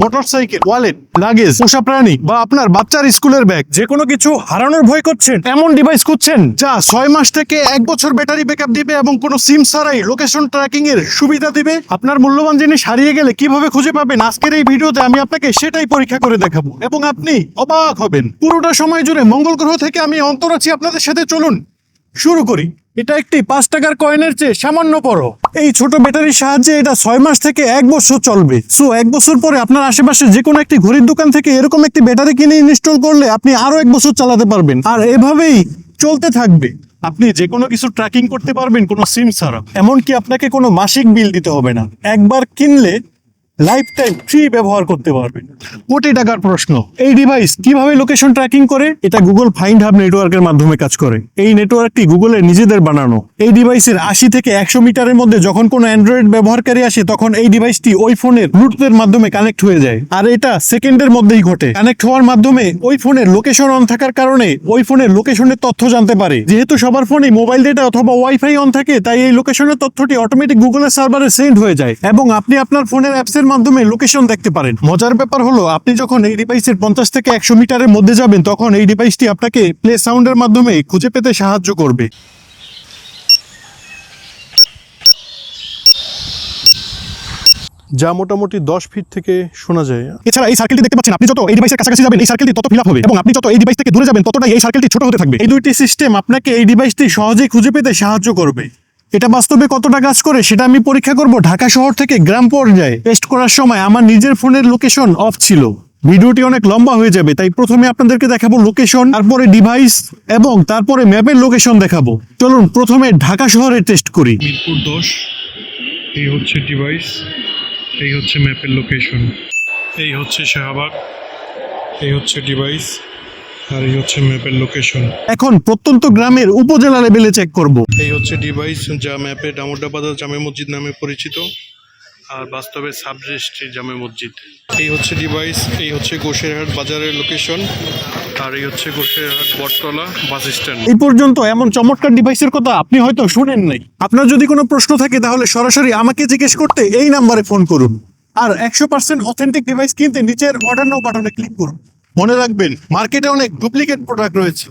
Motorcycle, wallet, luggage, পোষা প্রাণী বা আপনার বাচ্চার স্কুলের ব্যাগ, যে কোনো কিছু হারানোর ভয় করছেন এমন ডিভাইস খুঁজছেন যা 6 মাস থেকে 1 বছর ব্যাটারি ব্যাকআপ দিবে এবং কোনো সিম ছাড়াই লোকেশন ট্র্যাকিং এর সুবিধা দিবে। আপনার মূল্যবান জিনিস হারিয়ে গেলে কিভাবে খুঁজে পাবেন, আজকের এই ভিডিওতে আমি আপনাকে সেটাই পরীক্ষা করে দেখাবো এবং আপনি অবাক হবেন। পুরোটা সময় জুড়ে মঙ্গল গ্রহ থেকে আমি অন্তর আছি আপনাদের সাথে। চলুন শুরু করি। এটা একটি 5 টাকার কয়েনের চেয়ে সামান্য বড়। এই ছোট ব্যাটারির সাহায্যে এটা 6 মাস থেকে 1 বছর চলবে। সো 1 বছর পরে আপনার আশেপাশে যে কোনো একটি ঘড়ির দোকান থেকে এরকম একটি ব্যাটারি কিনে ইনস্টল করলে আপনি আরো 1 বছর চালাতে পারবেন, আর এভাবেই চলতে থাকবে। আপনি যে কোনো কিছু ট্র্যাকিং করতে পারবেন কোনো সিম ছাড়া। এমনকি আপনাকে কোনো মাসিক বিল দিতে হবে না। একবার কিনলে লাইফ টাইম ফ্রি ব্যবহার করতে পারবেন। কোটি টাকার প্রশ্ন, এই ডিভাইস কিভাবে লোকেশন ট্র্যাকিং করে? এটা গুগল ফাইন্ড হাব নেটওয়ার্কের মাধ্যমে কাজ করে। এই নেটওয়ার্কটি গুগলের নিজেদের বানানো। এই ডিভাইসের 80 থেকে 100 মিটারের মধ্যে যখন কোনো অ্যান্ড্রয়েড ব্যবহারকারী আসে তখন এই ডিভাইসটি ওই ফোনের ব্লুটুথের মাধ্যমে কানেক্ট হয়ে যায়, আর এটা সেকেন্ডের মধ্যেই ঘটে। কানেক্ট হওয়ার মাধ্যমে ওই ফোনের লোকেশন অন থাকার কারণে ওই ফোনের লোকেশনের তথ্য জানতে পারে। যেহেতু সবার ফোনে মোবাইল ডেটা অথবা ওয়াইফাই অন থাকে, তাই এই লোকেশনের তথ্যটি অটোমেটিক গুগলের সার্ভারে সেন্ড হয়ে যায় এবং আপনি আপনার ফোনের অ্যাপসের মাধ্যমে লোকেশন দেখতে পারেন। মজার ব্যাপার হলো, আপনি যখন এই ডিভাইসের 50 থেকে 100 মিটারের মধ্যে যাবেন তখন এই ডিভাইসটি আপনাকে প্লে সাউন্ডের মাধ্যমে খুঁজে পেতে সাহায্য করবে। যা মোটামুটি 10 ফিট থেকে শোনা যায়। এছাড়া এই সার্কেলটি দেখতে পাচ্ছেন, আপনি যত এই ডিভাইসের কাছাকাছি যাবেন এই সার্কেলটি তত ফিল আপ হবে এবং আপনি যত এই ডিভাইস থেকে দূরে যাবেন ততটাই এই সার্কেলটি ছোট হতে থাকবে। এই দুইটি সিস্টেম আপনাকে এই ডিভাইসটি সহজেই খুঁজে পেতে সাহায্য করবে। এটা বাস্তবে কতটা কাজ করে সেটা আমি পরীক্ষা করব ঢাকা শহর থেকে গ্রাম পর্যায়ে। টেস্ট করার সময় আমার নিজের ফোনের লোকেশন অফ ছিল। ভিডিওটি অনেক লম্বা হয়ে যাবে, তাই প্রথমে আপনাদেরকে দেখাবো লোকেশন, তারপরে ডিভাইস এবং তারপরে ম্যাপের লোকেশন দেখাবো। চলুন প্রথমে ঢাকা শহরে টেস্ট করি। মিরপুর 10, এই হচ্ছে ডিভাইস, এই হচ্ছে ম্যাপের লোকেশন, এই হচ্ছে শাহবাগ, এই হচ্ছে ডিভাইস, আর এই হচ্ছে ম্যাপের লোকেশন। এখন প্রত্যন্ত গ্রামের উপজেলা লেভেলে চেক করব। এই হচ্ছে ডিভাইস যা ম্যাপে ডামুড্ডা জামে মসজিদ নামে পরিচিত, আর বাস্তবে সাব রেজিস্ট্রি জামে মসজিদ। এই হচ্ছে ডিভাইস, এই হচ্ছে গোসেরহাট বাজারের লোকেশন, আর এই হচ্ছে গোসেরহাট বটতলা বাস স্ট্যান্ড। এই পর্যন্ত এমন চমৎকার ডিভাইসের কথা আপনি হয়তো শুনেন নাই। আপনার যদি কোনো প্রশ্ন থাকে তাহলে সরাসরি আমাকে জিজ্ঞেস করতে এই নাম্বারে ফোন করুন, আর 100% অথেন্টিক ডিভাইস কিনতে নিচের অর্ডার নাও বাটনে ক্লিক করুন। মনে রাখবেন, মার্কেটে অনেক ডুপ্লিকেট প্রোডাক্ট রয়েছে।